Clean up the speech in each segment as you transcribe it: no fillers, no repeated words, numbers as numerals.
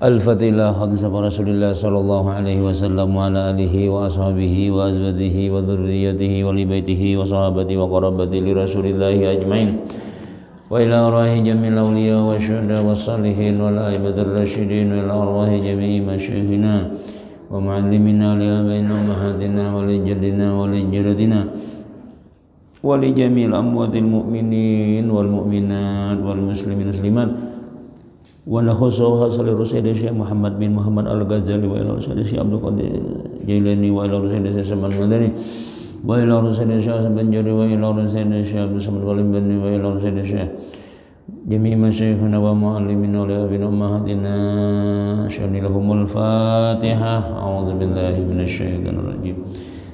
Al-Fatihah hadza Rasulullah sallallahu alaihi wasallam wa ala alihi wa ashabihi wa azwajihi wa dzurriyyatihi wa li baitihi wa sahabati wa qarabati li Rasulillah ajmain. Wa ila arwahi jamil awliya wa syuhada wa salihin wal aibatir rasyidin wa ila arwahi jami'i masyayikhina wa muallimina li abaina ummahatina wa li jaddina wa li jaddatina wa li jamil amwatil mu'minin wal mu'minat wal muslimin muslimat. Wa nakhusuha sallallahu alaihi Syekh Muhammad bin Muhammad Al-Ghazali wa ila Syekh Abdul Qadir Jailani wa ila Syekh Saman Madani wa ila Syekh Hasan Banjari wa ila Syekh Abdul Samad Walim Bani wa ila Syekh jami' masyayikhina wa muallimina wa abina ummahatina syanilahumul Fatihah. A'udzu billahi minasy syaithanir rajim.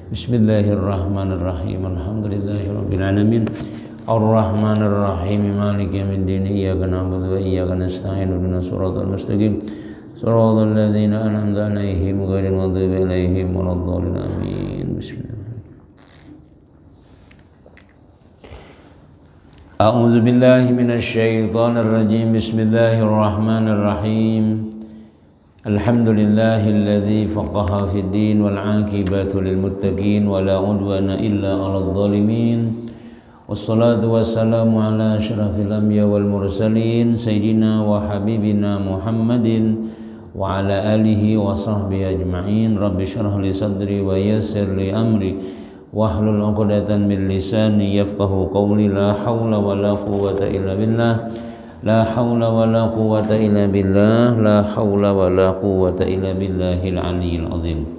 Bismillahirrahmanirrahim. Alhamdulillahirabbil alamin. Ar-Rahmanir Rahim Maliki yaumiddin iyyaka na'budu wa iyyaka nasta'in ihdinas siratal mustaqim siratal ladzina an'amta 'alaihim ghairil maghdubi 'alaihim waladdallin amin. Bismillahirrahmanirrahim. A'udzu billahi minasy syaithanir rajim. Bismillahirrahmanirrahim. Alhamdulillahilladzi faqaha fid din wal 'aqibatu lil muttaqin wa la 'udwana illa 'alal zalimin. Wassalatu wassalamu ala asyrafil anbiya wal mursalin sayyidina wa habibina Muhammadin wa ala alihi wa sahbihi ajma'in. Rabbi syrah li sadri wa yassir li amri wahlul 'uqdatan min lisani yafqahu qawli. La haula wala quwwata illa billah. La haula wala quwwata illa billah. La haula wala quwwata illa billahil aliyyil azim.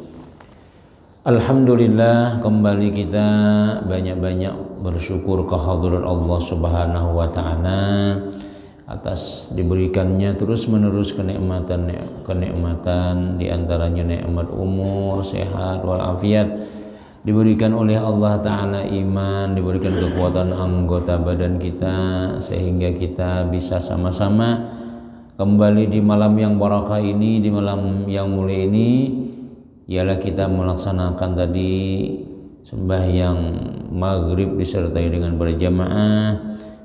Alhamdulillah, kembali kita banyak-banyak bersyukur kehadirat Allah Subhanahu wa taala atas diberikannya terus-menerus kenikmatan di antaranya nikmat umur, sehat walafiat, diberikan oleh Allah taala iman, diberikan kekuatan anggota badan kita sehingga kita bisa sama-sama kembali di malam yang barakah ini, di malam yang mulia ini, ialah kita melaksanakan tadi sembahyang maghrib disertai dengan berjamaah,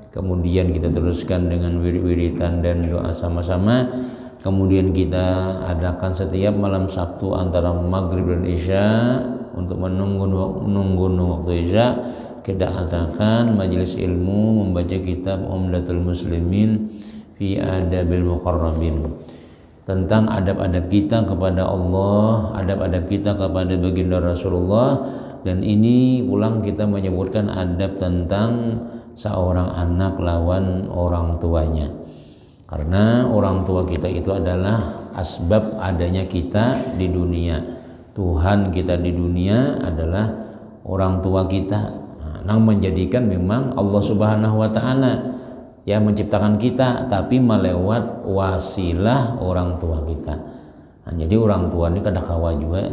kemudian kita teruskan dengan wirid-wiridan dan doa sama-sama, kemudian kita adakan setiap malam Sabtu antara maghrib dan isya untuk menunggu waktu isya kita adakan majelis ilmu membaca kitab Umdatul Muslimin fi Adabil Muqarrabin, tentang adab-adab kita kepada Allah, adab-adab kita kepada baginda Rasulullah. Dan ini ulang kita menyebutkan adab tentang seorang anak lawan orang tuanya, karena orang tua kita itu adalah asbab adanya kita di dunia. Tuhan kita di dunia adalah orang tua kita. Nah, menjadikan memang Allah Subhanahu wa taala yang menciptakan kita, tapi melewat wasilah orang tua kita. Nah, jadi orang tua ini kadang-kala juga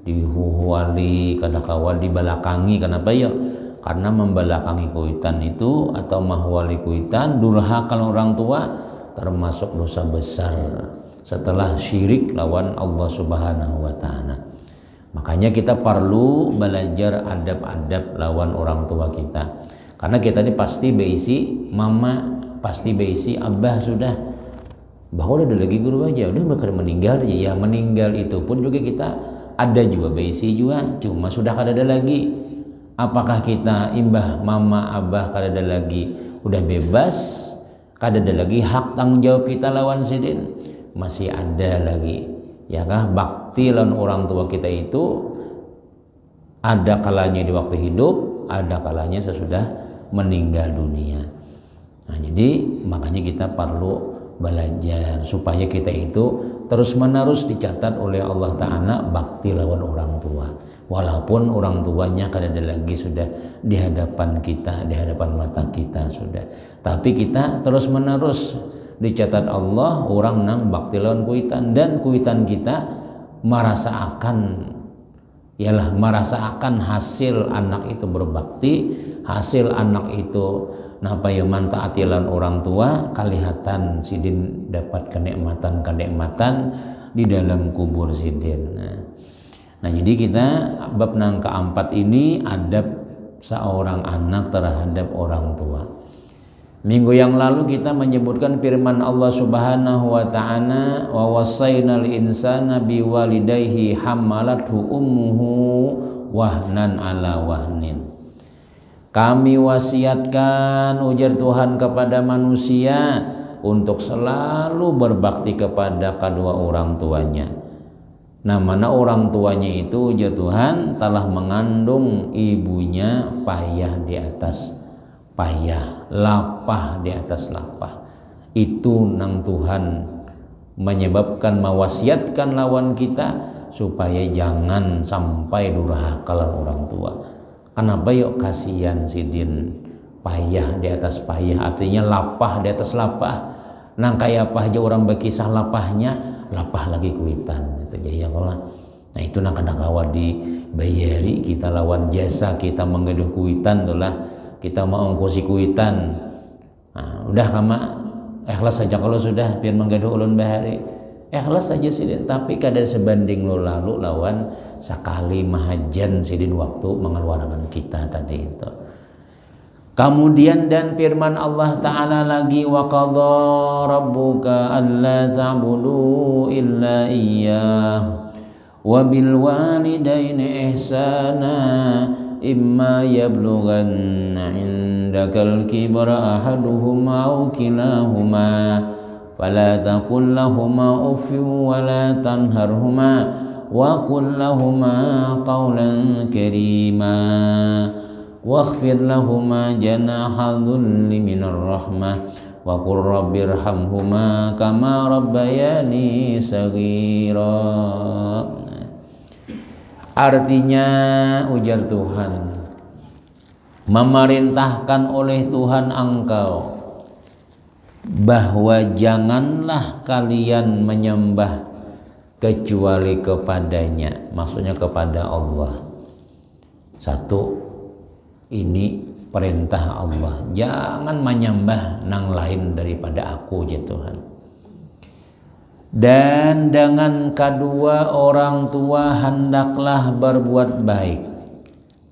dihuwali, kadang-kala dibelakangi. Kenapa ya? Karena membelakangi kuitan itu atau mahwali kuitan, durhaka orang tua, termasuk dosa besar setelah syirik lawan Allah Subhanahu wa taala. Makanya kita perlu belajar adab-adab lawan orang tua kita. Karena kita ini pasti beisi mama, pasti beisi abah sudah. Bahwa udah lagi guru aja, udah bakal meninggal aja. Ya meninggal itu pun juga kita ada juga beisi juga, cuma sudah kada ada lagi. Apakah kita imbah mama abah kada ada lagi, udah bebas, kada ada lagi hak tanggung jawab kita lawan sidin? Masih ada lagi. Ya kah, bakti lawan orang tua kita itu ada kalanya di waktu hidup, ada kalanya sesudah meninggal dunia. Nah, jadi makanya kita perlu belajar supaya kita itu terus-menerus dicatat oleh Allah Ta'ala bakti lawan orang tua, walaupun orang tuanya kada ada lagi sudah di hadapan kita, di hadapan mata kita sudah, tapi kita terus-menerus dicatat Allah orang nang bakti lawan kuitan. Dan kuitan kita merasakan hasil anak itu berbakti, hasil anak itu mantaati lawan orang tua, kalihatan sidin dapat kenikmatan di dalam kubur sidin. Nah, jadi kita bab nang keempat ini adab seorang anak terhadap orang tua. Minggu yang lalu kita menyebutkan firman Allah Subhanahu wa taala, wa wasainal insana biwalidayhi hamalathu ummuhu wahnan ala wahnin. Kami wasiatkan, ujar Tuhan, kepada manusia untuk selalu berbakti kepada kedua orang tuanya. Nah, mana orang tuanya itu, ujar Tuhan, telah mengandung ibunya payah di atas payah, lapah di atas lapah. Itu nang Tuhan menyebabkan, mewasiatkan lawan kita supaya jangan sampai durhaka orang tua. Kenapa yuk? Kasihan sidin, payah di atas payah, artinya lapah di atas lapah. Nang kayak apa aja orang berkisah lapahnya, lapah lagi kuitan itu aja ya Allah. Nah itu nang kadang kawan dibayari kita lawan jasa kita menggeduh kuitan itulah, kita mau ongkosi kuitan. Nah, udah kama ikhlas saja kalau sudah biar menggeduh ulun bahari, ikhlas saja sidin. Tapi kadang sebanding lo lalu lawan sekali mahajan sidin waktu mengeluarkan kita tadi itu. Kemudian dan firman Allah Ta'ala lagi, wa qadha rabbuka alla ta'budu illa iyyah wa bil walidaini ihsana imma yablughanna indakal kibra ahaduhuma aw kilahuma fala taqul lahumā uffin wa la tanharhumā wa qul lahumā qawlan karīmā wakhfid lahuma janaha dhulli minar rahmah wa qur rabbirhamhuma kama rabbayani saghira. Artinya, ujar Tuhan, memerintahkan oleh Tuhan engkau bahwa janganlah kalian menyembah kecuali kepadanya, maksudnya kepada Allah. Satu, ini perintah Allah, jangan menyembah nang lain daripada aku, ya Tuhan. Dan dengan kedua orang tua hendaklah berbuat baik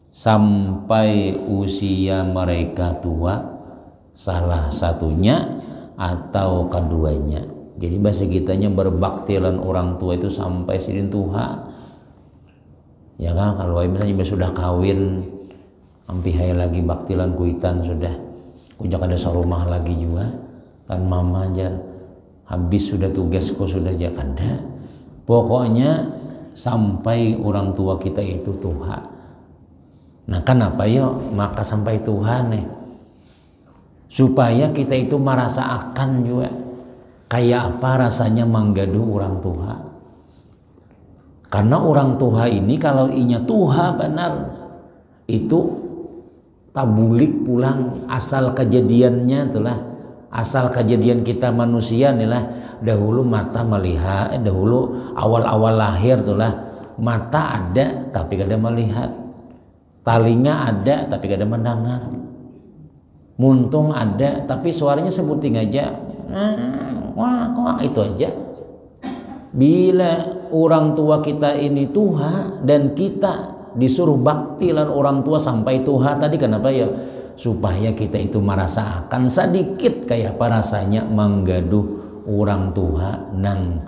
sampai usia mereka tua, salah satunya atau keduanya. Jadi bahasa kitanya berbaktilan orang tua itu sampai sidin tuha. Ya kan, kalau misalnya sudah kawin ampi hai lagi baktilan kuitan sudah kujak ada sarumah lagi juga kan mama aja habis sudah tugasku sudah jakanda, pokoknya sampai orang tua kita itu tuha. Nah kenapa yuk maka sampai Tuhan nih, supaya kita itu merasakan juga kayak apa rasanya menggaduh orang tua. Karena orang tua ini kalau inya tuha benar itu tabulik pulang asal kejadiannya itulah, asal kejadian kita manusia inilah dahulu mata melihat, dahulu awal-awal lahir itulah mata ada tapi kada melihat, talinga ada tapi kada mendengar, muntung ada tapi suaranya sebuting aja, wah itu aja. Bila orang tua kita ini tuha dan kita disuruh baktilan orang tua sampai tuha tadi, kenapa ya? Supaya kita itu merasakan sedikit kayak apa rasanya menggaduh orang tua nang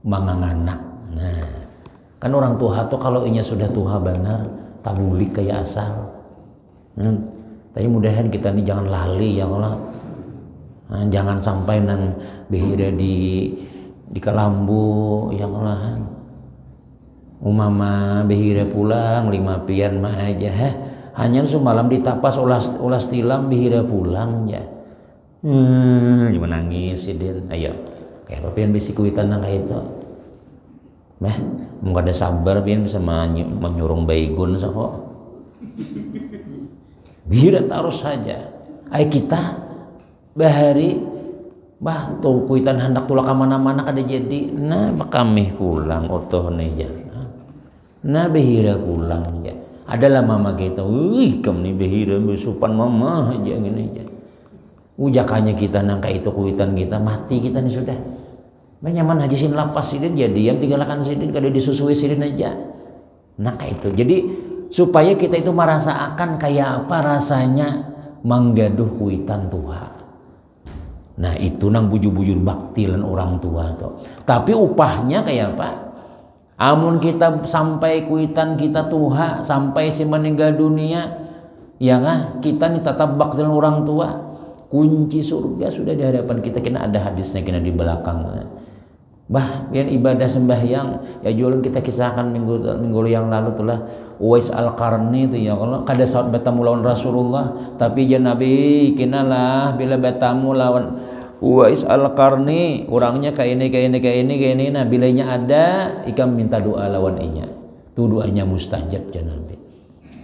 manganganak. Nah kan orang tua tuh kalau inya sudah tuha benar tabulik kayak asal. Tapi mudahan kita ini jangan lali ya Allah. Nah, jangan sampai nang behira di kalambu ya Allah. Umama behira pulang 5 pian mah aja hanya semalam ditapas ulas tilam behira pulang ya. Menangis sidin. Ayo kayak apa pian bisi kuitan nang kayak itu. Mau ada sabar pian bisa menyurung baygun kok. Behira terus saja. Ay kita bahari tuh kuitan hendak tulak kemana-mana kada jadi. Nah kami pulang otoh nih ya. Nah behira pulang ya. Adalah mama kita, wih kamu nih behira besupan mama aja gini aja. Ujakannya kita nangka itu kuitan kita mati kita nih sudah. Nyaman haji sin lapas sidin ya diam tinggalkan sidin kada disusui sidin aja. Nah kayak itu. Jadi supaya kita itu merasakan kayak apa rasanya menggaduh kuitan Tuhan. Nah itu nang bujur-bujur bakti lan orang tua tuh. Tapi upahnya kayak apa? Amun kita sampai kuitan kita tuha sampai si meninggal dunia, ya kan? Kita nih tetap bakti lan orang tua. Kunci surga sudah di hadapan kita. Kena ada hadisnya kena di belakang. Bah, yang ibadah sembahyang ya jualan kita kisahkan minggu yang lalu itulah Uwais Al-Qarni itu ya kalau kada saat bertemu lawan Rasulullah tapi ya Nabi kinalah bila bertemu lawan Uwais Al-Qarni orangnya kayak ini nah bilanya ada ikam minta doa lawan inya tu doanya mustajab ya Nabi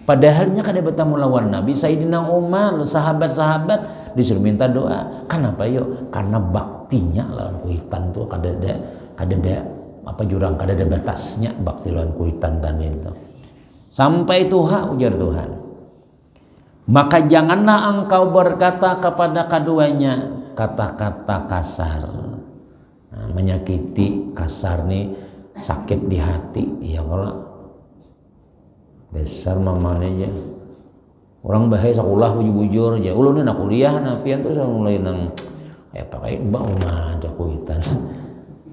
padahalnya kada bertemu lawan Nabi Sayyidina Umar sahabat-sahabat disuruh minta doa kenapa yuk karena baktinya lawan kuitan tuh kada ada apa jurang kada ada batasnya bakti lawan kuitan tadi itu sampai tuha ujar Tuhan maka janganlah engkau berkata kepada keduanya kata-kata kasar menyakiti kasar nih sakit di hati ya kalau besar mamanya aja orang bahaya sekolah bujur-bujur aja ulun nak kuliah nah pian tuh mulai nang pakai bau mah aja kuitan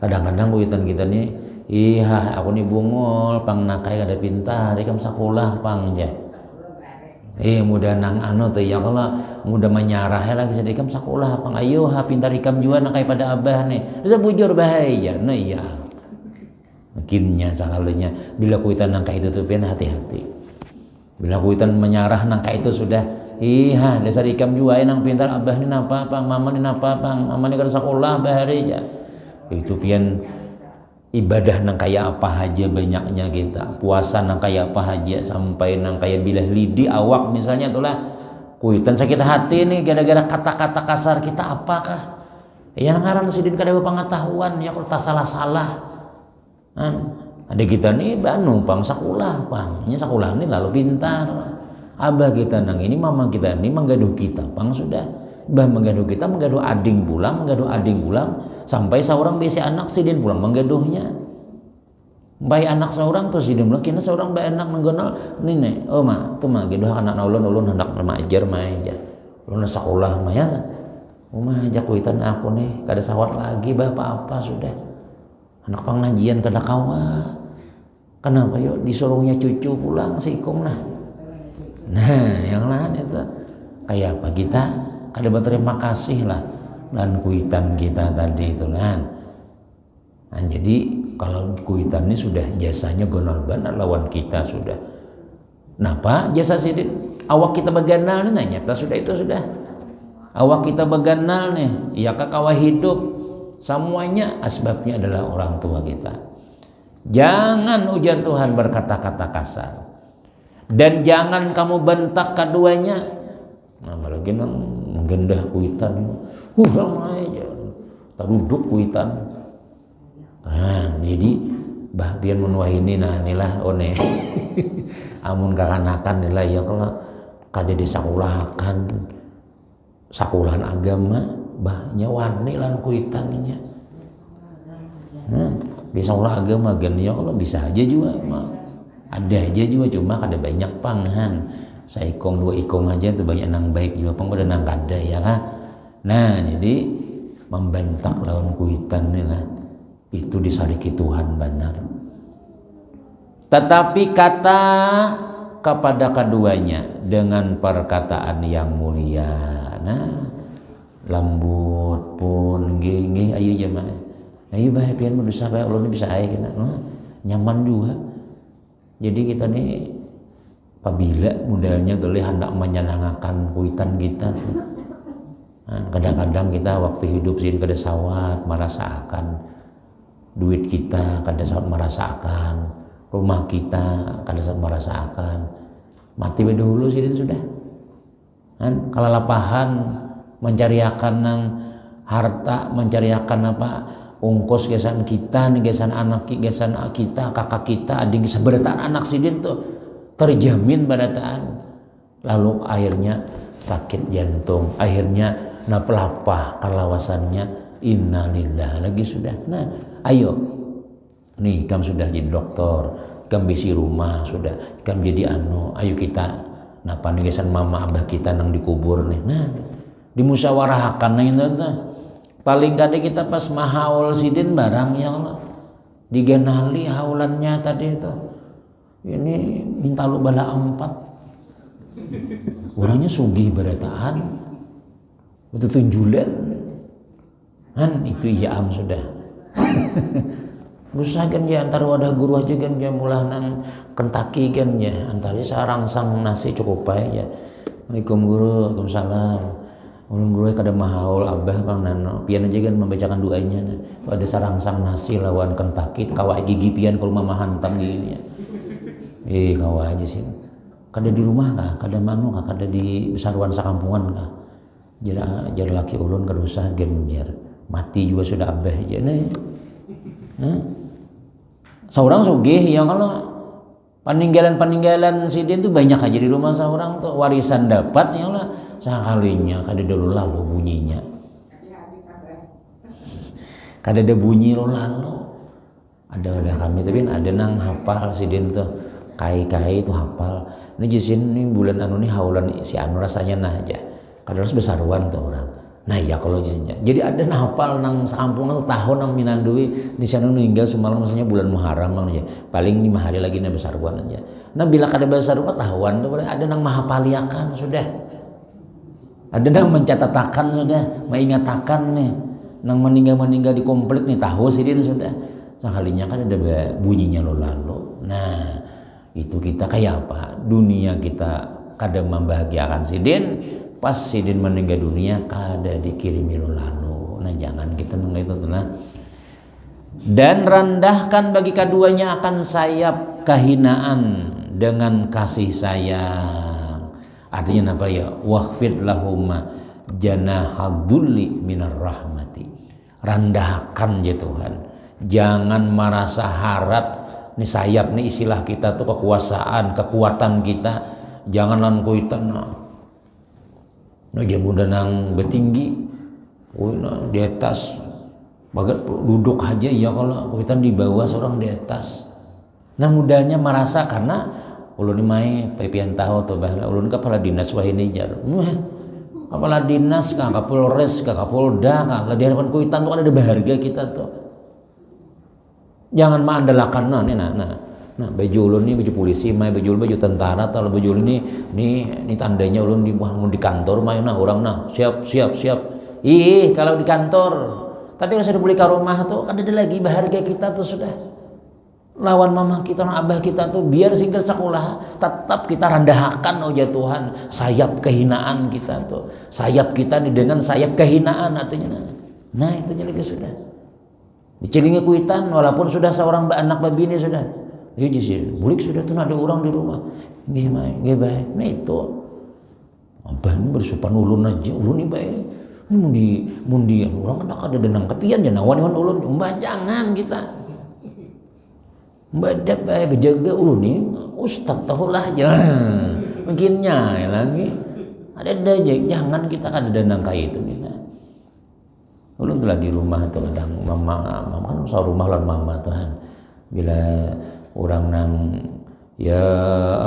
kadang-kadang kuitan kita nih iya aku nih bungol pang nakai kada pintar ikam sekolah pang aja mudah nang tuh ya kalau mudah menyarah lagi sedikam sekolah pang ayo pintar ikam juga nakai pada abah nih terus bujur bahaya nah iya makinnya sekalinya bila kuitan nangka itu tuh pian hati-hati bila kuitan menyarah nangka itu sudah iya dasar ikam juga nang pintar abah ini napa pang mama ini napa pang mama ini kada sekolah bahari aja itu pian ibadah nang kaya apa aja banyaknya kita puasa nang kaya apa aja sampai nang kaya bilah lidi awak misalnya itulah kuitan sakit hati nih gara-gara kata-kata kasar kita apakah ya ngaran sidin kada pengetahuan ya kalau tak salah-salah ada kita nih numpang sekolah pangnya sekolah ini lalu pintar abah kita nang ini mama kita ini menggaduh kita pang sudah bah menggaduh kita menggaduh ading pulang sampai seorang biasa anak sidin pulang menggaduhnya bayi anak seorang terus sidin pulang kena seorang bayi anak menggonol nih oh mak tuh mak gaduh anak ulun hendak mengajar mah aja ulun sekolah mah ya mah ajak kuitan aku nih kada sawat lagi bah apa sudah anak pengajian kada kawa kenapa yuk disuruhnya cucu pulang sikung nah yang lain itu kayak apa kita kada berterima kasih lah dan kuitan kita tadi itu kan jadi kalau kuitan ini sudah jasanya gonal benar lawan kita sudah napa jasa sidin awak kita beganal nih nanya sudah itu sudah awak kita beganal nih ya kakawa hidup semuanya asbabnya adalah orang tua kita jangan ujar Tuhan berkata-kata kasar dan jangan kamu bentak keduanya apalagi nang menggendah kuitan ramai aja tak duduk kuitan jadi bah biar menuaini nah inilah one amun kakanakan nilai ya kalau kada disakulahakan sakulahan agama bahnya wani lan kuitannya bisa ulah agama gen ya kalau bisa aja juga ada aja juga cuma kada banyak panghan saikong dua ikong aja tuh banyak nang baik juga pang pada nang kada ya kan nah jadi membentak lawan kuitan nih lah itu disariki Tuhan benar tetapi kata kepada keduanya dengan perkataan yang mulia nah lembut pun nggih ayo jemaah ayo bah pian dosa bae ulun bisa ae kena nyaman juga jadi kita nih apabila modalnya boleh hendak menyenangkan kuitan kita tuh kadang-kadang kita waktu hidup sih kada sawat merasakan duit kita kada sawat merasakan rumah kita kada sawat merasakan mati dahulu sih sudah kan kalalapahan mencariakan nang harta mencariakan apa ungkos gesan kita nih gesan anak gesan kita kakak kita adik seberataan anak sidin tuh terjamin badataan lalu akhirnya sakit jantung akhirnya napelapah kalawasannya innalillah lagi sudah nah ayo nih kamu sudah jadi dokter kamu bisi rumah sudah kamu jadi ayo kita napa nih gesan mama abah kita nang dikubur nih nah dimusyawarahkan nah Paling kade kita pas mahaul sidin barang ya Allah. Digenali haulannya tadi itu. Ini minta lu bala 4. Orangnya sugih berataan. Betul tunjulan. Kan itu iya sudah. Usah kan ya antar wadah guru aja kan ya mulah nang Kentucky kan ya antara sarangsang nasi cukup baik ya. Assalamualaikum guru, waalaikumsalam. Ulun guru kada mahaul abah bang nano. Pian aja kan membacakan doanya. Tuh ada sarangsang nasi lawan Kentucky. Kawai gigi pian kalau mama hantam gini ya. Kawai aja sih. Kada di rumah kah? Kada manu kah? Kada di besaruan sakampungan kah? Jar laki ulun kada usah gen jar. Mati juga sudah abah aja nih. Seorang sugih yang kalau peninggalan sidin tuh banyak aja di rumah seorang tuh warisan dapat ya lah sekalinya kada dulu lalu bunyinya. Kada ada bunyi lo lalu. Ada kami tapi ada nang hafal sidin tuh kai itu hafal. Ini jisin ini bulan anu nih haulan si anu rasanya nah aja. Kada harus besaruan tuh orang. Nah ya kalau jadinya. Jadi ada hafal nang sekampung tahun nang minandui di sana meninggal semalam maksudnya bulan Muharram aja. Paling 5 hari lagi na besaruan aja. Nah bila kada besaruan tahuan tuh ada nang mahapaliakan sudah. Ada nang mencatatakan sudah, mengingatakan nih. Nang meninggal di komplek nih tahu sidin sudah. Sekalinya kan ada bunyinya lo lalu. Nah, itu kita kayak apa? Dunia kita kada membahagiakan sidin. Pas sidin meninggal dunia kada dikirimi lo lalu. Nah jangan kita itu nah. Dan rendahkan bagi keduanya akan sayap kehinaan dengan kasih sayang. Artinya apa ya? Wakhfid lahuma janahadzulli minar rahmati. Rendahkan ya Tuhan. Jangan merasa harap nih sayap nih istilah kita tuh kekuasaan, kekuatan kita. Jangan lan kuitan nah jangan udah nang betinggi, di atas, bagat duduk aja ya kalau kuitan di bawah seorang di atas. Nah mudahnya merasa karena ulun ni mai pepian tahu tuh bahwa ulun kepala dinas wah ini jar, kepala dinas kah, kapolres kah, kapolda kah, lah di hadapan kuitan tuh kan ada berharga kita tuh. Jangan mengandalkan nah baju ulun ini baju polisi, mai baju ulun baju tentara, atau baju ulun ini tandanya ulun di kantor, mai orang siap. Kalau di kantor, tapi kalau sudah beli ke rumah tuh kan ada lagi berharga kita tuh sudah. Lawan mama kita, abah kita tuh biar singkat sekolah, tetap kita rendahkan oh ya Tuhan, sayap kehinaan kita tuh, sayap kita dengan sayap kehinaan artinya. Nah itu lagi sudah. Dicelingi kuitan walaupun sudah seorang anak babini sudah. Iya sih, bulik sudah tuh ada orang di rumah. Nggih baik. Nah itu. Abah ini bersupan ulun aja, ulun ini baik. Ini mundi orang kan ada denang kepian jangan nawan ulun. Mbah jangan kita. Mbah dak baik berjaga ulun ini ustaz tahulah jangan. Mungkinnya lagi. Ada aja jangan kita kan ada denang kayak itu kita. Ulun telah di rumah tuh kadang mama kan usah rumah lan mama Tuhan. Bila orang nang ya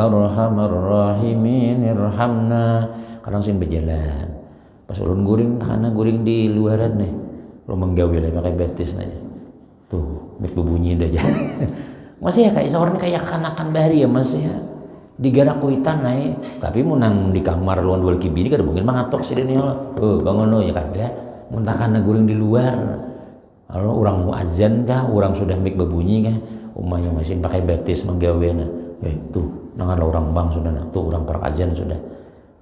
arhamar rahimin irhamna kadang sing berjalan pas ulun guring karena guring di luaran nih lo menggawe lah pakai betis aja tuh mik berbunyi aja masih ya kayak seorang kayak kanakan bahari ya masih ya digarak kuitan naik tapi mau nang di kamar luan dua kibini kada mungkin mangatok sih ini bangun lo ya kada muntah karena guring di luar kalau orang mau azan kah orang sudah mik berbunyi kah umahnya masih pakai betis menggawena, tuh, nangan orang bang sudah, tuh orang perakazan sudah.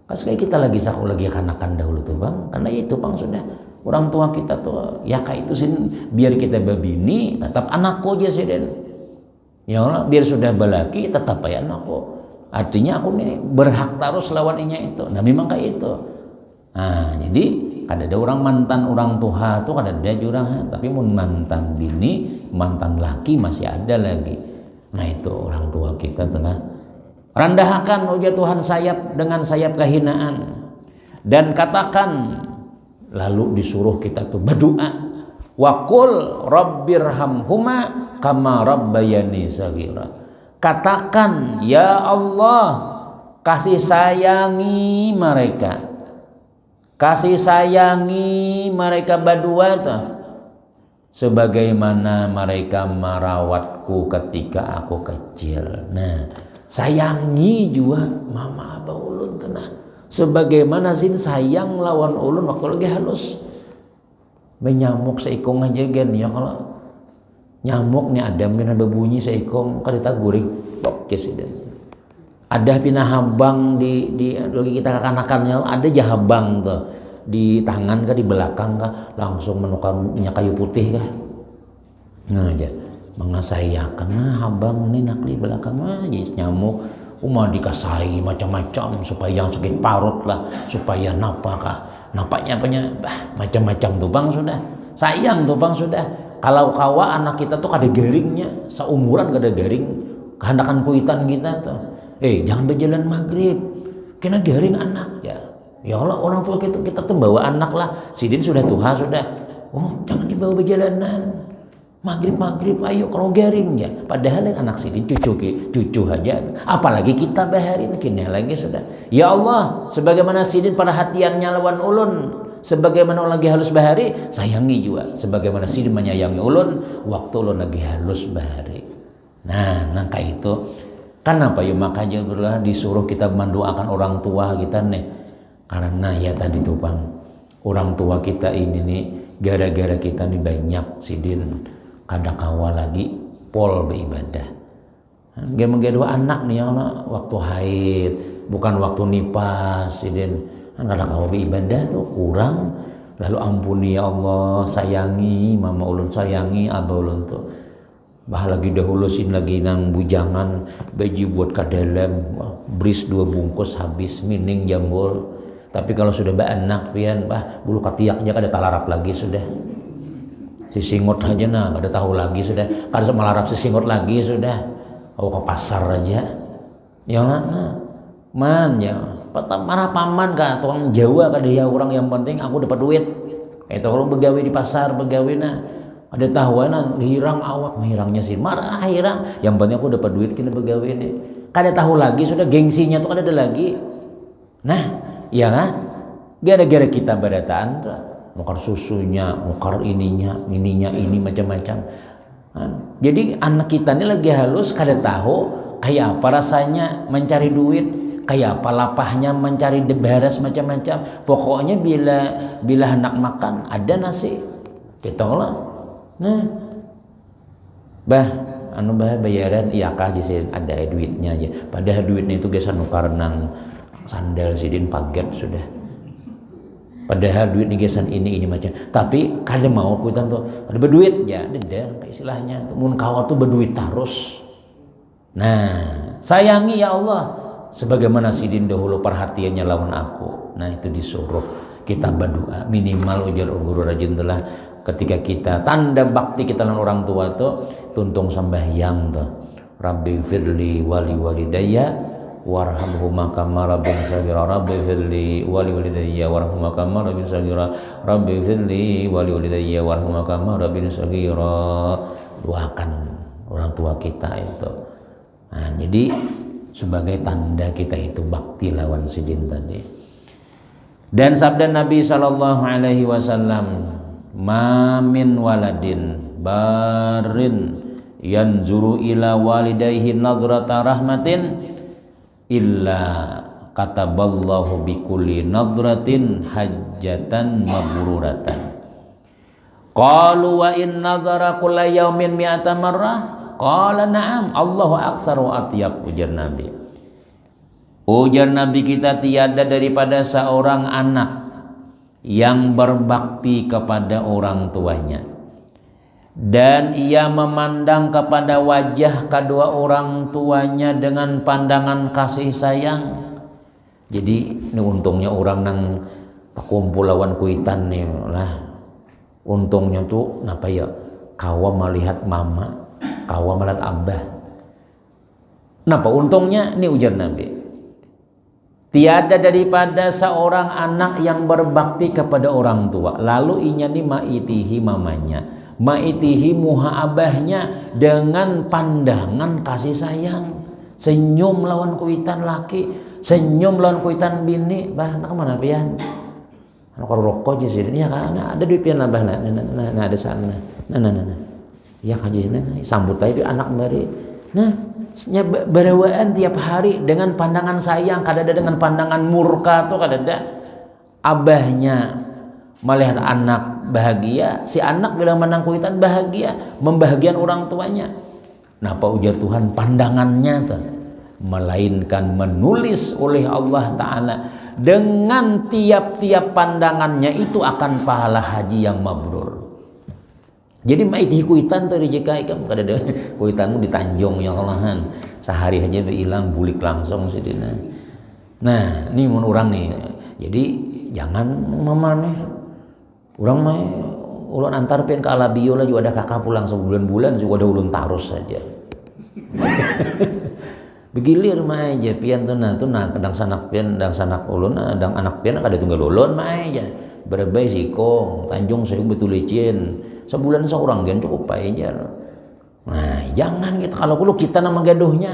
Kas kayak kita lagi sekolah lagi kanakan dahulu tuh bang, karena itu bang sudah orang tua kita tuh, ya kayak itu sih biar kita babini tetap anakku aja sih den. Ya Allah biar sudah balaki tetap ya anakku. Artinya aku nih berhak terus lawan inya itu. Nah memang kayak itu. Nah jadi ada orang mantan orang tua tuh ada jurang tapi mun mantan bini mantan laki masih ada lagi. Nah itu orang tua kita tuh nah rendahkan uja Tuhan sayap dengan sayap kehinaan dan katakan lalu disuruh kita tuh berdoa waqul rabbirhamhuma kama rabbayani saghira katakan ya Allah kasih sayangi mereka kasih sayangi mereka berdua tuh sebagaimana mereka merawatku ketika aku kecil. Nah, sayangi juga mama abah ulun tuh nah sebagaimana sin sayang lawan ulun waktu lagi halus. Menyamuk seikong aja gen ya, kalau nyamuk nih ada mina berbunyi seikong kadita guring tok kesiden. Ada pina habang di lagi kita kanakannya ada jahabang tuh di tangan kah di belakang kah langsung menukar minyak kayu putih kah. Nah aja mengasayakan nah habang nih nak di belakang mah jadi nyamuk dikasai macam-macam supaya yang sakit parut lah supaya napa kah nampaknya macam-macam tuh bang sudah sayang tuh bang sudah. Kalau kawa anak kita tuh kada garingnya seumuran kada garing kehendakan kuitan kita tuh jangan berjalan maghrib kena garing anak ya Allah orang tua kita tuh bawa anak lah sidin sudah tua sudah jangan dibawa berjalanan maghrib ayo kalau garing ya padahal anak sidin cucu aja apalagi kita baharin kini lagi sudah ya Allah sebagaimana sidin perhatiannya lawan ulun sebagaimana lagi halus bahari sayangi juga sebagaimana sidin menyayangi ulun waktu ulun lagi halus bahari. Nah nangka itu kenapa ya makanya berlah disuruh kita mendoakan orang tua kita nih karena ya tadi tuh bang orang tua kita ini nih gara-gara kita nih banyak sidin kada kawa lagi pol beribadah. Gak dua anak nih ya Allah waktu haid bukan waktu nipas sidin kada kawa beribadah tuh kurang lalu ampuni ya Allah sayangi mama ulun sayangi abah ulun tuh bah lagi dahulu sin lagi nang bujangan baju buat kadelem bris 2 bungkus habis mining jambul tapi kalau sudah anak pian bulu katiaknya kada talarap lagi sudah sisingot aja nah kada tahu lagi sudah kada melarap sisingot lagi sudah ke pasar aja ya nah man ya mana paman kah tukang Jawa kada ya orang yang penting aku dapat duit itu kalau begawe di pasar begawe nah ada tahuan hirang awak hirangnya sih marah hirang yang penting aku dapat duit kena begawe nih kada tahu lagi sudah gengsinya tuh kada ada lagi nah ya kan gara-gara kita badataan tuh nukar susunya nukar ininya ini macam-macam jadi anak kita ini lagi halus kada tahu kayak apa rasanya mencari duit kayak apa lapahnya mencari beres macam-macam pokoknya bila anak makan ada nasi kita lah nah bayaran iya kah sih ada duitnya aja padahal duitnya itu biasa nukar nang sandal sidin paget sudah padahal duit nih gesan ini macam tapi kada mau kuitan tuh ada berduit ya deder istilahnya mun kawa tuh berduit terus nah sayangi ya Allah sebagaimana sidin dahulu perhatiannya lawan aku nah itu disuruh kita berdoa minimal ujar guru rajin telah ketika kita tanda bakti kita lawan orang tua tuh tuntung sembahyang tuh Rabbi firli wali walidayya warhamhuma kama rabbi sagira rabbi firli wali walidayya warhamhuma kama rabbi sagira rabbi firli wali walidayya warhamhuma kama rabbi sagira doakan orang tua kita itu nah jadi sebagai tanda kita itu bakti lawan sidin tadi dan sabda Nabi SAW ma min waladin barin yanzuru ila walidayhi nazrata rahmatin illa kataballahu bikulli nadratin hajjatan mabruratan qalu wa in nadhara kulla yaumin mi'ata marrah qala na'am Allahu aksaru atyab ujar Nabi kita tiada daripada seorang anak yang berbakti kepada orang tuanya dan ia memandang kepada wajah kedua orang tuanya dengan pandangan kasih sayang. Jadi ini untungnya orang nang kumpul lawan kuitan nih lah. Untungnya tuh napa ya kawa melihat mama, kawa melihat abah. Napa untungnya ini ujar Nabi. Tiada daripada seorang anak yang berbakti kepada orang tua. Lalu inya nih maitihi mamanya. Maitihi muha abahnya dengan pandangan kasih sayang, senyum lawan kuitan laki, senyum lawan kuitan bini, bah nak mana pian? Kalau rokok aja sih, ya kan ada duit pian nambah, nah ada sana, nah, ya kaji, sambut aja anak bari, berewaan tiap hari dengan pandangan sayang, kadada dengan pandangan murka tuh kadada abahnya melihat anak bahagia, si anak bilang menang kuitan bahagia, membahagian orang tuanya. Nah, apa ujar Tuhan pandangannya tuh, melainkan menulis oleh Allah Ta'ala dengan tiap-tiap pandangannya itu akan pahala haji yang mabrur. Jadi maiti kuitan tuh dijekai kan kada kuitanmu di Tanjung ya Allahan sehari aja hilang bulik langsung sidina. Nah, ini mun orang nih. Jadi jangan memaneh. Orang mah ulun antar pian ke Alabio lah juga ada kakak pulang sebulan-bulan juga ada ulun tarus saja. Begilir mah aja pian tuh nah kadang sanak pian dang sanak ulun dang anak pian kada tunggal ulun mah aja berebay sikong Tanjung saya betul licin sebulan seorang gen cukup aja. Nah jangan gitu kalau perlu kita nama gaduhnya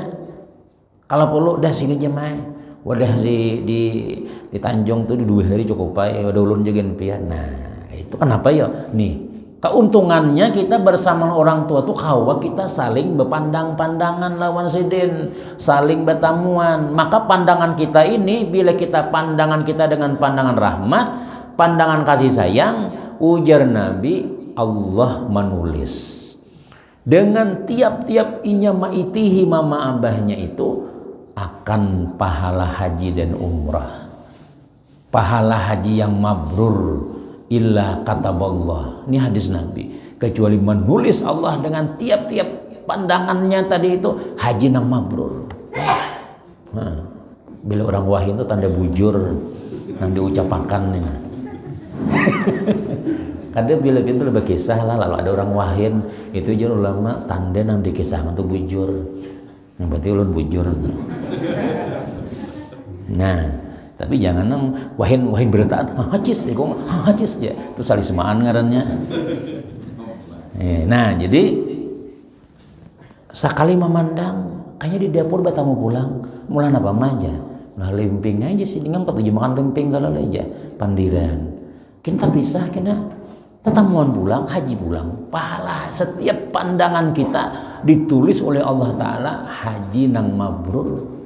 kalau perlu dah sini aja mah wadah di Tanjung tuh di 2 hari cukup aja wadah ulun jagen pian. Nah itu kenapa ya nih keuntungannya kita bersama orang tua tuh kawa kita saling berpandang-pandangan lawan sidin, saling bertamuan. Maka pandangan kita ini bila kita pandangan kita dengan pandangan rahmat, pandangan kasih sayang, ujar Nabi Allah menulis dengan tiap-tiap inya maitihi mama abahnya itu akan pahala haji dan umrah, pahala haji yang mabrur. Illa kataballah, ini hadis Nabi, kecuali menulis Allah dengan tiap-tiap pandangannya tadi itu haji nang mabrur. Nah, bila orang wahid itu tanda bujur nang diucapakan nih. Kadang bila itu lebih kisah lah, lalu ada orang wahid itu aja ulama tanda nang dikisah untuk bujur. Nah, berarti ulun bujur. Nah. Tapi jangan wahin bertaan hacis ya itu saling semaan ngarannya. Nah jadi sekali memandang kayaknya di dapur batamu pulang mulan apa aja nah lemping aja sih dengan 47 makan lemping kalau aja pandiran kita pisah kena tetamuan pulang haji pulang pahala setiap pandangan kita ditulis oleh Allah Ta'ala haji nang mabrur.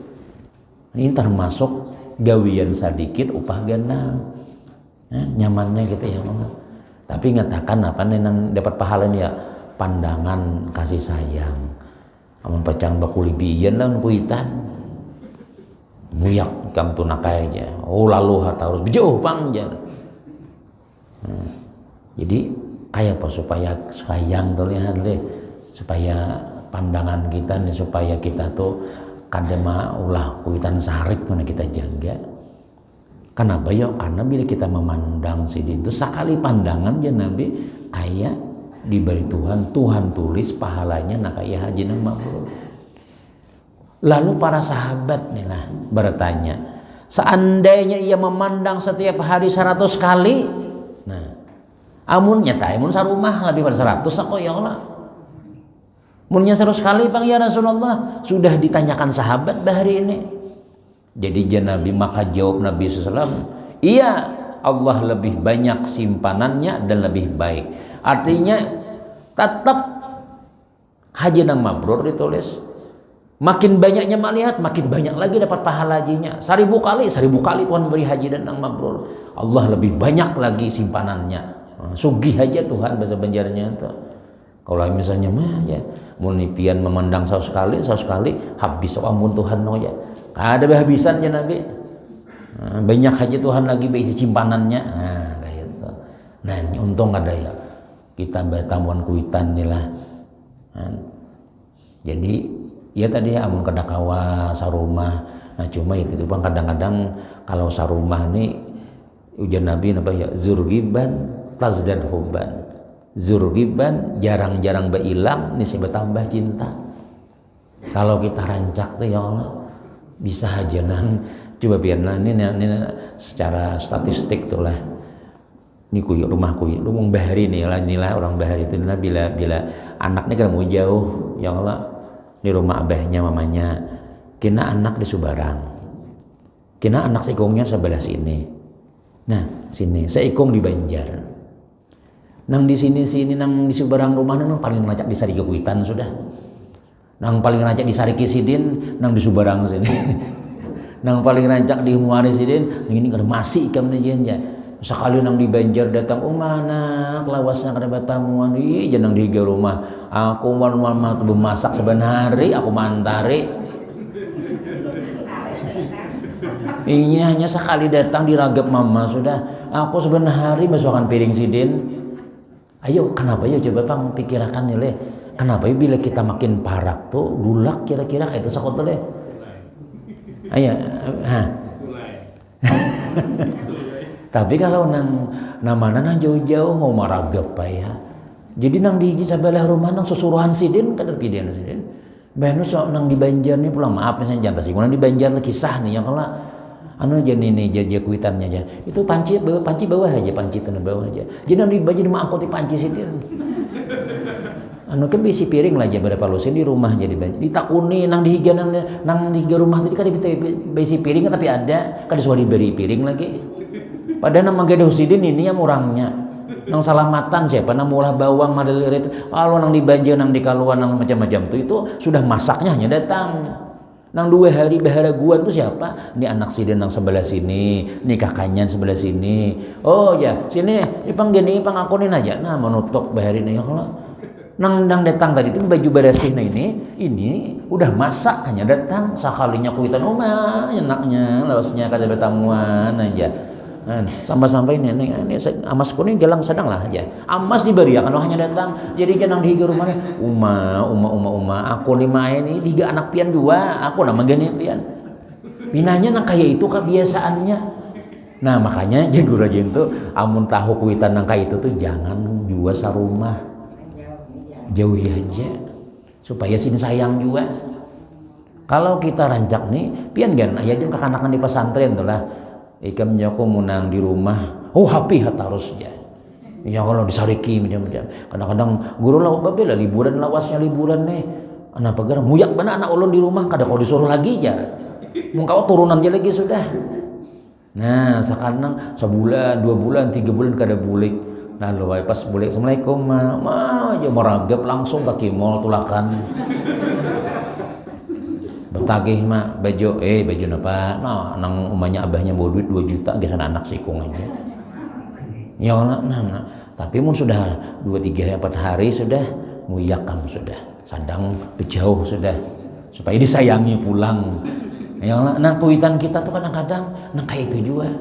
Ini termasuk gawian sedikit upah ganang nyamannya gitu ya Allah. Tapi ngatakan apa nih nang dapat pahalanya ya pandangan kasih sayang amun pacang bakuli biyen lah kuitan nguyak kam tunakai aja lalu harus jauh panjang. Jadi kayak apa supaya sayang tuh lihat deh supaya pandangan kita nih supaya kita tuh kadema ulah kuitan sarik tuh kita jaga. Kenapa ya? Karena bila kita memandang sidin itu sekali pandangan ya Nabi kayak diberi Tuhan tulis pahalanya nak kayak haji nang mabrur. Lalu para sahabat nih lah bertanya, seandainya ia memandang setiap hari 100 kali, nah amun nyata amun sarumah lebih pada 100 kok ya Allah. Mulnya 100 kali Bang ya Rasulullah sudah ditanyakan sahabat hari ini. Jadi Nabi maka jawab Nabi SAW, iya Allah lebih banyak simpanannya dan lebih baik. Artinya tetap haji nang mabrur ditulis. Makin banyaknya melihat makin banyak lagi dapat pahala hajinya. 1000 kali Tuhan beri haji dan nang mabrur. Allah lebih banyak lagi simpanannya. Sugih aja Tuhan bahasa Banjarnya itu. Kalau misalnya mah ya munipian memandang 100 kali habis ampun Tuhan no ya ada habisannya Nabi. Banyak haji Tuhan lagi berisi simpanannya. Nah kayak itu. Nah ini untung ada ya kita bertamuan kuitan nih lah. Jadi ya tadi amun kedakawa sarumah. Nah cuma itu bang kadang-kadang kalau sarumah nih ujian Nabi apa ya zurgiban tazdad hubban. Zurgiban jarang-jarang berilang nih bertambah cinta. Kalau kita rancak tuh ya Allah bisa aja nang coba biar ini secara statistik tuh lah ini rumah bahari nih lah orang bahari itu bila anaknya kan mau jauh ya Allah di rumah abahnya mamanya kena anak di Subarang kena anak sikongnya sebelah sini. Nah sini seikung di Banjar nang di sini nang di seberang rumah nang paling rancak di Sari Kuitan sudah nang paling rancak di Sari Kisidin nang di Subarang sini nang paling rancak di Muari Sidin ini kada masih ikam janja sekali nang di Banjar datang mana kelawasnya kada batamuan janang di rumah aku mal tuh bemasak sebenari aku mantari ini hanya sekali datang diragap mama sudah aku sebenarnya masukkan piring sidin ayo kenapa ya coba bang pikirkan ya le kenapa ya bila kita makin parak tuh gulak kira-kira kayak itu sakot le ayo tapi kalau nang namana nang jauh-jauh mau maragap pa ya jadi nang di sebelah rumah nang susuruhan sidin kata pidin sidin benu sok nang di Banjar nih pulang maaf misalnya jantan sih nang di Banjar kisah nih yang kalau anu aja nih jaja kuitannya aja itu panci bawah aja panci tanah bawah aja jadi di baju diangkut di panci sidin anu kan bisi piring lah aja berapa lusin di rumah jadi banyak ditakuni nang dihiga nang dihiga rumah tadi kan bisi piring tapi ada kan disuruh diberi piring lagi padahal nang manggadah sidin ini yang orangnya nang salamatan siapa nang mulah bawang madelirit kalau nang di Banjar nang di Kaluan nang macam-macam tuh itu sudah masaknya hanya datang nang 2 hari baharaguan tuh siapa? Ini anak sidin nang sebelah sini, ini kakaknya sebelah sini. Oh ya, sini, ipang gini, ipang akunin aja. Nah, menutup bahari ini ya kalau nang datang tadi itu baju beresihnya ini udah masak hanya datang sekalinya kuitan enaknya lawasnya kada bertamuan aja. Sampai ini amas kuning gelang sedang lah aja amas diberi kan hanya datang jadi jangan di rumahnya uma aku lima ini 3 anak pian juga aku nama gini pian binanya nang kayak itu kebiasaannya nah makanya jago rajin tuh amun tahu kuitan nang kayak itu tuh jangan jual sarumah jauhi aja supaya sini sayang juga kalau kita rancak nih pian gan ayah jeung kakanakan di pesantren tuh lah ikam nyoko munang di rumah happy harus ya ya kalau disariki macam-macam kadang-kadang guru lawa babela liburan lawasnya liburan nih anak pagar muyak mana anak ulun di rumah kadang kalau disuruh lagi aja mung kau turunan aja lagi sudah nah sekarang sebulan 2 bulan 3 bulan kada bulik nah lo pas bulik assalamualaikum ma aja meragap langsung ke mall tulakan bertagih mak baju napa nah nang umanya abahnya bawa duit 2 juta gesan anak sikung aja ya nah tapi mun sudah 2-3 4 hari sudah nguyak kamu sudah sadang berjauh sudah supaya disayangi pulang ya nah kuitan kita tuh kadang-kadang nang kayak itu juga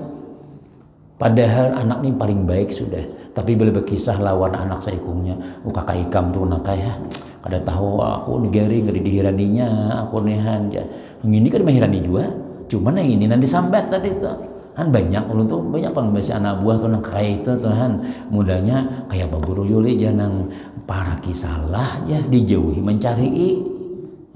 padahal anak ini paling baik sudah tapi bila berkisah lawan anak saikungnya kakak ikam tuh nak kayak kada tahu aku negari nggak dihiraninya aku nehan ya ini kan mahirani juga cuman ini nanti sambat tadi tuh kan banyak ulun tuh banyak pembahas anak buah tuh nang kayak itu tuh han mudahnya kayak Guru Yuli jangan para kisalah ya dijauhi mencari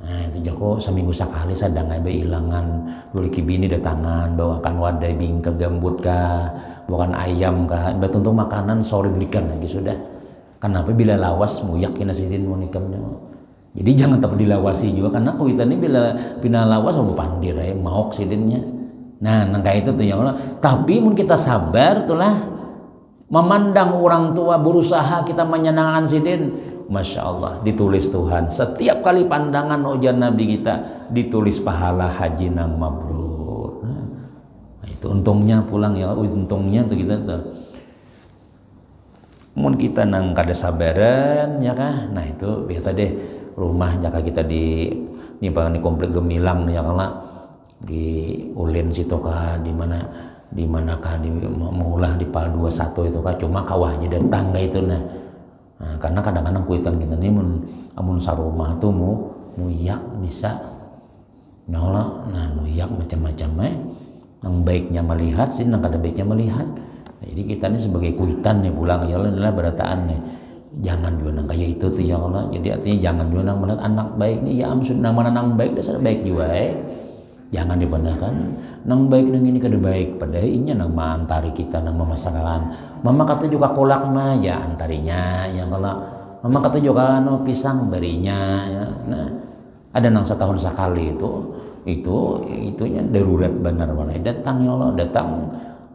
nah itu jago seminggu sekali sadang aja ilangan Yuli kibini datangan bawakan wadai bingka gambut kah bawakan ayam kah betul makanan sore belikan lagi sudah kenapa bila lawas muyak kena sidinmunikamnya jadi jangan tak dilawasi juga karena kuitan ini bila pina lawas mau pandir mau sidinnya nah nangka itu tuh ya Allah tapi mun kita sabar tuh lah memandang orang tua berusaha kita menyenangkan sidin Masya Allah ditulis Tuhan setiap kali pandangan ujian Nabi kita ditulis pahala haji nang mabrur nah, itu untungnya pulang ya untungnya tuh kita tuh mun kita nang kada sabaran ya kah nah itu biasa deh rumah jaka kita di komplek Gemilang ya kala di Ulin situ kah di manakah di Maulah di Pal 21 itu kah cuma kawah aja datang itu nah karena kadang-kadang kuitan kita nih amun sarumah tuh muyak bisa nah muyak macam-macam nang baiknya melihat sih nang kada baiknya melihat jadi kita ini sebagai kuitan nih pulang ya Allah adalah berataan nih jangan juga nang kayak itu tuh ya Allah jadi artinya jangan juga nang melihat anak baik nih ya amsun nang mana nang baik dasar baik juga jangan dipandangkan nang baik nang ini kada baik padahal ini nang antari kita nang memasakkan mama kata juga kolak mah ya antarinya yang kalau mama kata juga no pisang barinya ya nah ada nang setahun sekali itunya darurat benar walai datang ya Allah datang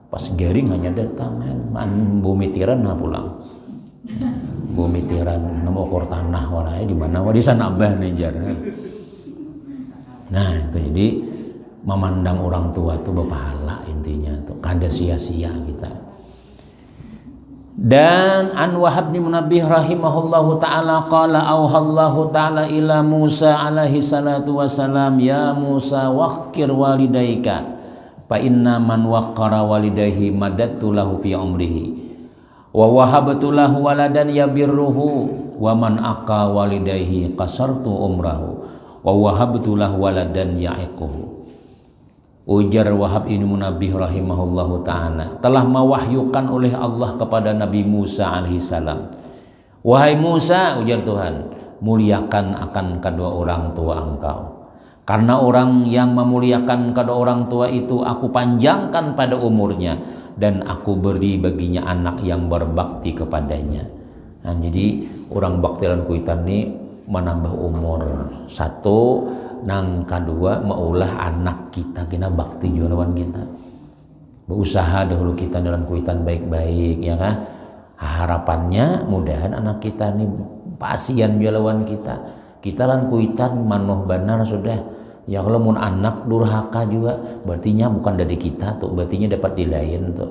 Pas garing hanya datang man bumi tiran nah pulang. Bumi tiran nemu ukor tanah warai di mana di sana abah nejar. Nah itu jadi memandang orang tua itu berpahala intinya tuh kada sia-sia kita. Dan an Wahab bin Munabbih rahimahullahu taala qala auhallahu taala ila Musa alaihi salatu wasalam ya Musa waqir walidaika fa inna man waqqara walidayhi madattu lahu fi umrihi wa wahabtu lahu waladan yabirruhu wa man aqa walidayhi qasartu umrahu wa wahabtu lahu waladan ya'iquhu. Ujar Wahab bin Munabbih rahimahullahu ta'ala telah mewahyukan oleh Allah kepada Nabi Musa alaihissalam, wahai Musa, ujar Tuhan, muliakan akan kedua orang tua engkau, karena orang yang memuliakan kedua orang tua itu aku panjangkan pada umurnya dan aku beri baginya anak yang berbakti kepadanya. Nah, jadi orang baktilan kuitan ini menambah umur satu, nang kedua maulah anak kita kena bakti jualan kita, berusaha dahulu kita dalam kuitan baik-baik ya kan. Harapannya mudahan anak kita ini pasien jualan kita lan kuitan manuh benar sudah ya. Kalau mun anak durhaka juga berartinya bukan dari kita tuh, berartinya dapat di lain tuh.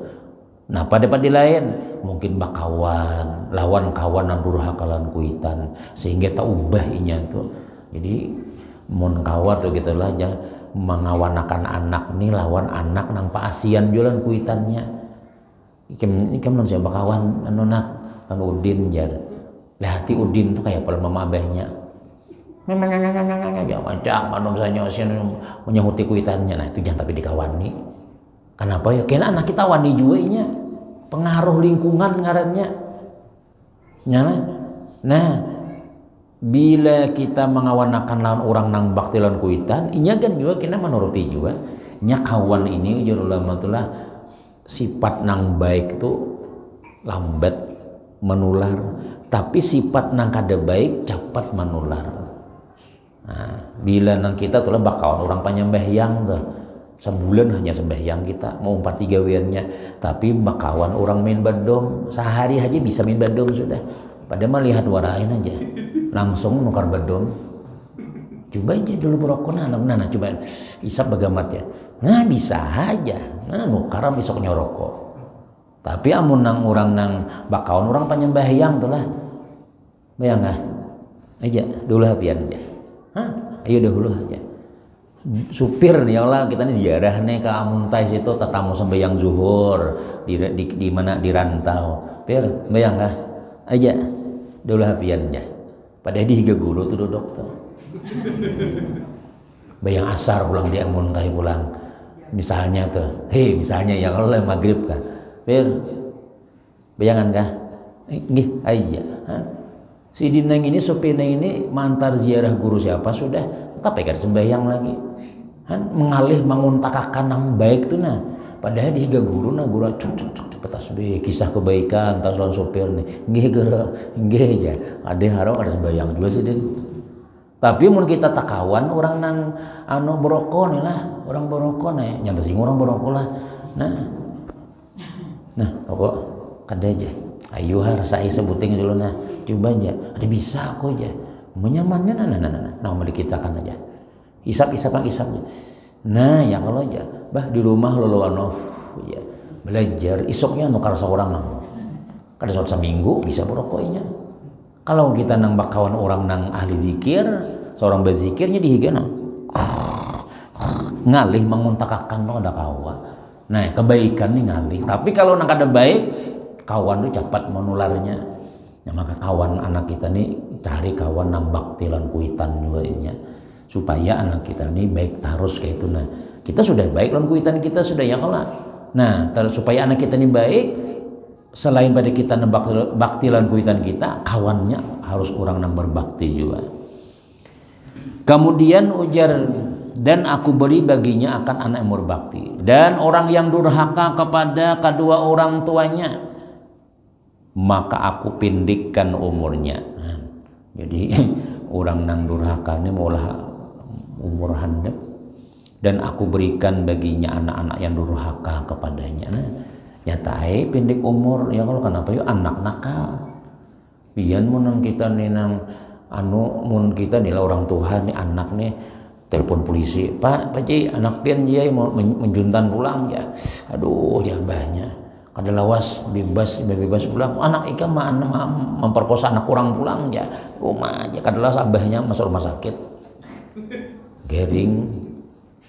Napa dapat di lain? Mungkin bakawan lawan kawan yang durhaka lan kuitan sehingga tak ubah inya tuh. Jadi mun kawat tuh gitulah jangan mengawanakan anak nih lawan anak nang paasian jualan kuitannya. Ikem non siapa kawan anu nak anu Udin jar. Lah hati Udin tuh kayak pala mama abahnya. Ya macam manom sanyo sian menyahuti kuitannya. Nah itu jangan tapi dikawani. Kenapa ya? Kena anak kita wani juga nya. Pengaruh lingkungan ngarannya. Nah, bila kita mengawanakan lawan orang nang bakti lawan kuitan, inya kan juga kita menuruti juga. Nya kawan ini ujar ulama itulah sifat nang baik itu lambat menular, tapi sifat nang kada baik cepat menular. Nah, bila nang kita tuh bakawan orang panyembahyang tuh sebulan hanya sembahyang kita mau 4 gaweannya, tapi bakawan orang main badom sehari aja bisa main badom sudah. Padahal melihat warain aja langsung nukar badom. Coba aja dulu berokok nah coba isap bagamat ya. Nah bisa aja. Nah nukar besok nyorokok. Tapi amun nang orang nang bakawan orang panyembahyang tuh lah. Bayang ah. Aja dulu hapian aja. Hah? Ayo dahulu aja. Supir nih Allah kita nih ziarah nih ke Amuntais itu tetamu sembahyang zuhur di mana di rantau. Pir bayang ah. Aja dulu hapiannya. Pada dihiga guru tuh dokter. Bayang asar pulang dia Amuntai pulang. Misalnya tuh, misalnya ya kalau maghrib kah, Pir bayangan kah? Nggih, iya. Si Dineng ini supirnya ini mantar ziarah guru siapa sudah, tapi kan sembahyang lagi. Mengalih menguntakakan yang baik tuh nah. Padahal dihiga guru nah guru cuk petas be kisah kebaikan tas lawan sopir nih. Nggih aja. Ada harap ada sembahyang juga sih din. Tapi mun kita takawan orang nang anu boroko nih lah, orang boroko nih, nyata sing orang boroko lah. Nah, pokok kada aja. Ayo rasai sebuting dulu nah. Coba aja. Ada bisa kok aja. Menyamannya nah mau dikitakan aja. Isap. Nah, ya kalau aja. Bah di rumah lo ya. Belajar isoknya nukar seorang nang. Kada suatu seminggu bisa borokoknya. Kalau kita nang bakawan orang nang ahli zikir, seorang berzikirnya dihiga nang ngalih menguntakakan no ada kawan. Nah kebaikan nih ngalih. Tapi kalau nang kada baik, kawan tuh cepat menularnya. Ya, maka kawan anak kita nih cari kawan nang baktilan kuitan juga ini, supaya anak kita nih baik terus kayak itu. Nah kita sudah baik lan kuitan kita sudah ya kalah. Nah supaya anak kita nih baik. Selain pada kita baktilan kuitan kita, kawannya harus orang yang berbakti juga. Kemudian ujar dan aku beri baginya akan anak yang berbakti dan orang yang durhaka kepada kedua orang tuanya maka aku pendekkan umurnya. Nah, jadi orang yang durhaka ini maulah umur handap dan aku berikan baginya anak-anak yang durhaka kepadanya. Nah, nyata pendek umur ya kalau kenapa yuk anak nakal. Pian mun kita nih nang mun kita nih orang tua nih anak nih telepon polisi, Pak Ji anak pian dia mau menjuntan pulang ya. Aduh ya banyak. Kada lawas bebas pulang. Anak ika mah memperkosa anak kurang pulang ya. Rumah aja kada lawas abahnya masuk rumah sakit. Gering.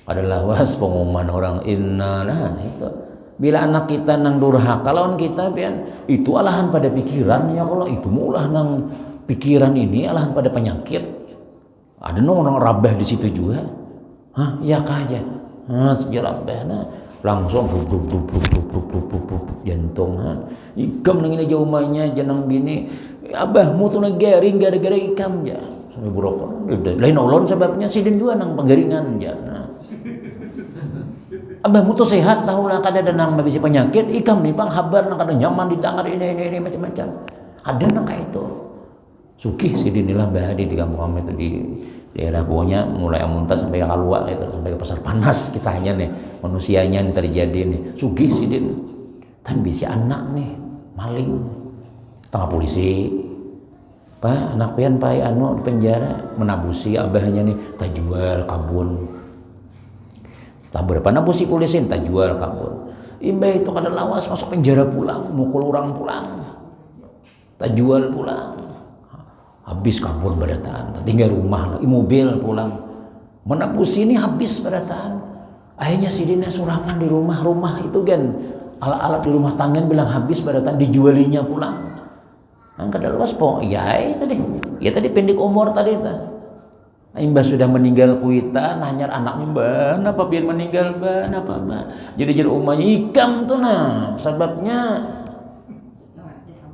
Kada lawas pengumuman orang inna nah itu. Bila anak kita nang durhaka lawan kita pian itu alahan pada pikiran ya kalau itu mulah nang pikiran ini alahan pada penyakit. Ada orang rabah di situ juga. Hah, iya kah aja. Sejarah rabah nah langsung jantung ikam nang ini jauh mainnya jenang bini abahmu tuh negering gara-gara ikam ya sampai buruk lain ulun sebabnya sidin juga nang penggaringan ya nah. Abahmu tuh sehat tahu lah kada ada nang babisi penyakit ikam nih pang habar nang kada nyaman didangar ini macam-macam ada nang kayak itu sugih sidin inilah bahadi di kampung kami itu di daerah pokoknya mulai Amuntas sampai Kalua itu sampai ke Pasar Panas kisahnya nih manusianya nih terjadi nih sugih sidin tapi si anak nih maling tengah polisi Pak anak pian Pak anu di penjara menabusi abahnya nih tak jual kabun tak berapa nabusi polisi tak jual kabun imbah itu kada lawas masuk penjara pulang mukul orang pulang tak jual pulang habis kabur berataan tinggal rumah lagi mobil pulang menabusi ini habis berataan akhirnya si Dina suraman di rumah itu kan alat-alat di rumah tangga bilang habis berataan dijualinya pulang kan kada luas po ya tadi pendek umur tadi imbas sudah meninggal kuita nanyar anaknya ban apa biar meninggal ban apa jadi rumahnya ikam tuh nah sebabnya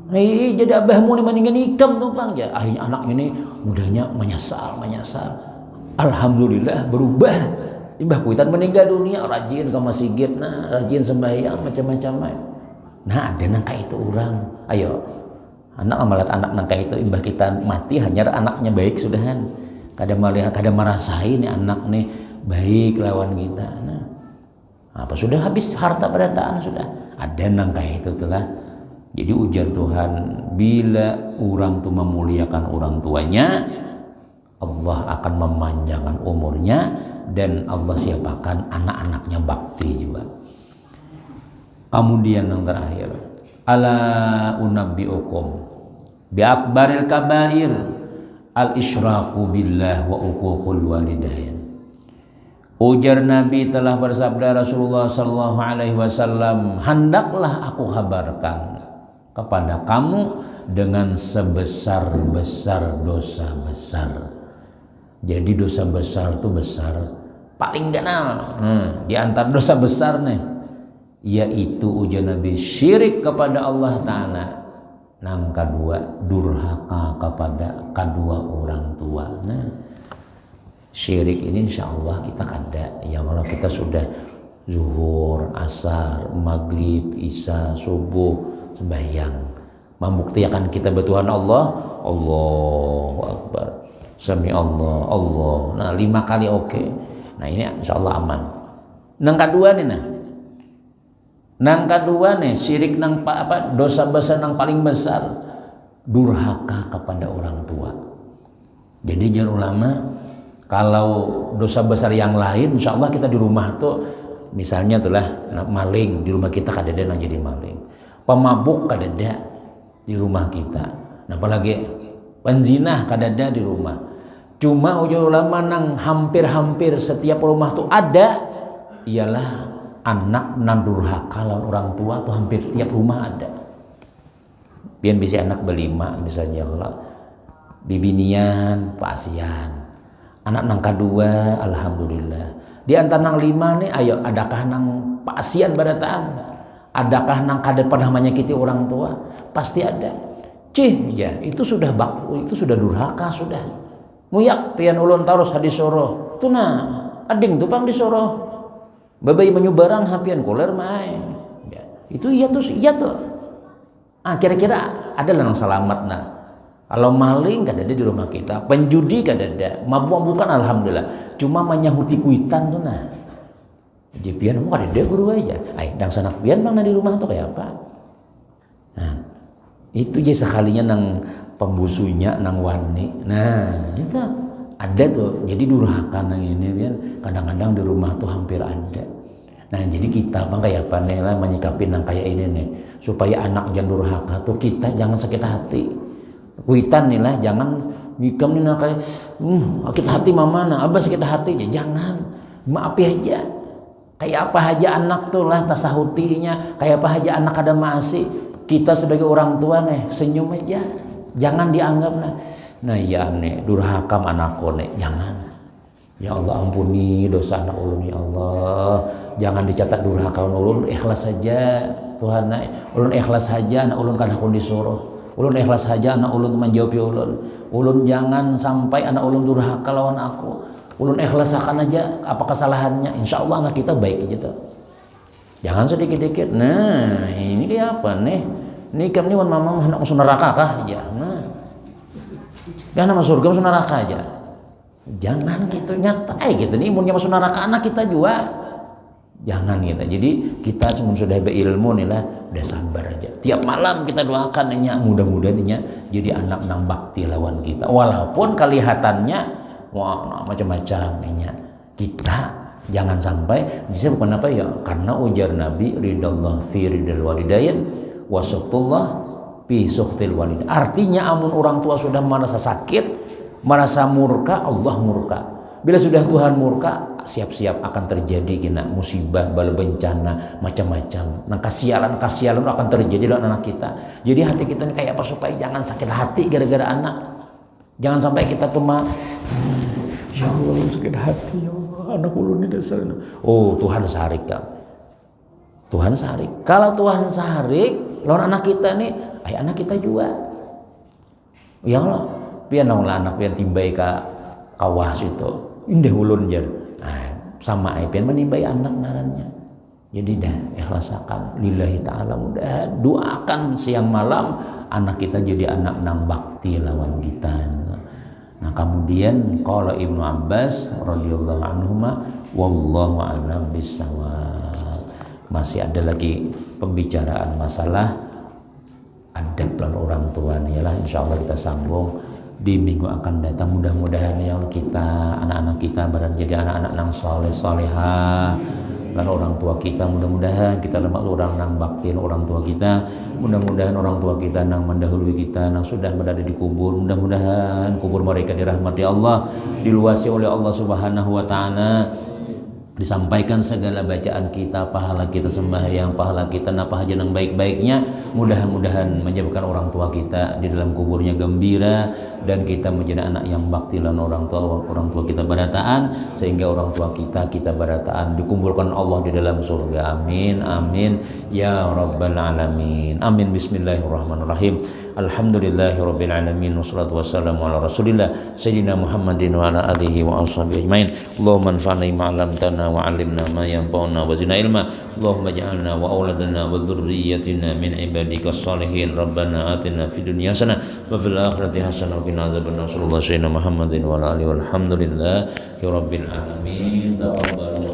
jadi abahmu nih meninggal ikam tuh bang ya akhirnya anak ini mudahnya menyesal alhamdulillah berubah imbah kuitan meninggal dunia rajin ke masjid nah rajin sembahyang macam-macam nah ada nang kayak itu orang ayo anak amalat anak nang kayak itu imbah kita mati hanya anaknya baik sudahan kada melihat kada merasain nih anak nih baik lawan kita nah apa sudah habis harta berataan sudah ada nang kayak itu telah. Jadi ujar Tuhan, bila orang tu memuliakan orang tuanya, Allah akan memanjangkan umurnya dan Allah siapakan anak-anaknya bakti juga. Kemudian yang terakhir, ala unabbiukum bi akbaril kabair al isyraku billah wa uququl walidain. Ujar Nabi telah bersabda Rasulullah sallallahu alaihi wasallam, hendaklah aku kabarkan kepada kamu dengan sebesar-besar dosa besar. Jadi dosa besar itu besar paling ganal. Di antara dosa besar nih yaitu ujar Nabi syirik kepada Allah Ta'ala. Nang kedua durhaka kepada kedua orang tua. Nah, syirik ini insya Allah kita kada ya kalau kita sudah zuhur, asar, maghrib, isya, subuh sembahyang membuktikan kita bertuhan Allah Allahu Akbar Sami Allah nah 5 kali oke. Nah ini insyaallah aman. Nang kedua nih syirik nang dosa besar nang paling besar durhaka kepada orang tua. Jadi jar ulama kalau dosa besar yang lain insyaallah kita di rumah tuh misalnya itulah maling di rumah kita kada ada nang jadi maling. Pemabuk kadada di rumah kita. Nah, apalagi penzinah kadada di rumah. Cuma ujung ulama nang hampir-hampir setiap rumah tuh ada ialah anak nang durhaka lawan orang tua tuh hampir tiap rumah ada. Pian bisa anak berlima misalnya kalau bibinian pasian. Anak nang kedua alhamdulillah. Di antara nang 5 nih ayo adakah nang pasian barataan? Adakah nang kada pernah menyakiti orang tua? Pasti ada. Ya, itu sudah durhaka sudah. Muyak pian ulun tarus hadis soroh. Tuna, ading tupang disoroh. Babai menyubarang hapian koler mai. Ya, itu iya tuh. Kira-kira ada nang selamat nah. Kalau maling kada ada di rumah kita, penjudi kada ada, mabuk-mabukan alhamdulillah. Cuma menyahuti kuitan tuh nah. Jipian mau ada guru aja. Dang sanak pian bang di rumah tuh kayak apa? Nah, itu je sekalinya nang pembusunya nang wani. Nah, itu ada tuh. Jadi durhaka nang ini pian kadang-kadang di rumah tuh hampir ada. Nah, jadi kita bang kayak apa nih lah menyikapi nang kayak ini nih supaya anak jangan durhaka tuh kita jangan sakit hati. Kuitan nih lah jangan ngikam nih nang kayak sakit hati mama nah abah sakit hati aja jangan maafi aja. Kayak apa aja anak tuh lah tasahutinya, kayak apa aja anak ada masih kita sebagai orang tua nih senyum aja, jangan dianggap nah ya nih durhaka anakku nih jangan. Ya Allah ampuni dosa anak ulun ya Allah, jangan dicatat durhaka ulun, ikhlas saja Tuhan ulun ikhlas saja anak ulun kada kun disuruh, ulun ikhlas saja anak ulun menjawab ulun jangan sampai anak ulun durhaka lawan aku. Ulun ikhlasakan aja apa kesalahannya, insya Allah anak kita baik gitu. Jangan sedikit-dikit. Nah ini kayak apa nih? Ini kan nih mama anak masuk neraka kah? Ya, nah, kan masuk surga masuk neraka aja. Jangan gitu nyata, gitu nih imunnya masuk neraka anak kita juga. Jangan gitu. Jadi kita sudah berilmu nih lah, udah sabar aja. Tiap malam kita doakan nih, mudah-mudahan jadi anak nang bakti lawan kita. Walaupun kelihatannya wah macam-macam kita jangan sampai disebut apa ya karena ujar Nabi ridallah fi ridal walidain wa suqtullah fi suqtil walid. Artinya amun orang tua sudah merasa sakit merasa murka Allah murka. Bila sudah Tuhan murka siap-siap akan terjadi kena musibah bala bencana macam-macam. Nah kasialan akan terjadi dalam anak kita. Jadi hati kita ini kayak apa supaya jangan sakit hati gara-gara anak. Jangan sampai kita tuh ya Allah sakit hati ya Allah anak ulun ini dasar. Oh Tuhan sarik kan. Tuhan sarik. Kalau Tuhan sarik lawan anak kita nih, anak kita juga. Ya Allah, pian naon anak pian timbai ka kawas itu. Indah ulun jan. Sama pian menimbai anak ngarannya. Jadi dah ikhlasakan lillahi taala mudah doakan siang malam anak kita jadi anak nang bakti lawan kita. Nah kemudian qala Ibnu Abbas radhiyallahu anhuma wallahu a'lam bissawab. Masih ada lagi pembicaraan masalah adab lawan orang tua nih lah insyaallah kita sambung di minggu akan datang. Mudah-mudahan yang kita anak-anak kita barang jadi anak-anak nang saleh salehah dan orang tua kita, mudah-mudahan kita lemak orang nang baktiin orang tua kita, mudah-mudahan orang tua kita nang mendahului kita nang sudah berada di kubur, mudah-mudahan kubur mereka dirahmati Allah, diluasi oleh Allah Subhanahu wa taala, disampaikan segala bacaan kita, pahala kita sembahyang, pahala kita napa aja nang baik-baiknya, mudah-mudahan menyebabkan orang tua kita di dalam kuburnya gembira dan kita menjadi anak yang bakti lan orang tua kita barataan sehingga orang tua kita barataan dikumpulkan Allah di dalam surga. Amin amin ya rabbal alamin. Amin. Bismillahirrahmanirrahim. Alhamdulillahirabbil alamin wassalatu wassalamu ala rasulillah sayyidina Muhammadin wa ala alihi wa ashabihi ajmain. Allahumma anfa'na bima 'allamtana wa 'allimna ma yanfa'una wa zidna ilma. Allahumma ij'alna wa auladana wa dhurriyyatina min ibadikas shalihin. Rabbana atina fid dunya hasanah wa fil akhirati hasanah wa qina adzabannar. Sallallahu sayyidina Muhammadin wa ala alihi walhamdulillahi rabbil alamin. Taqabbal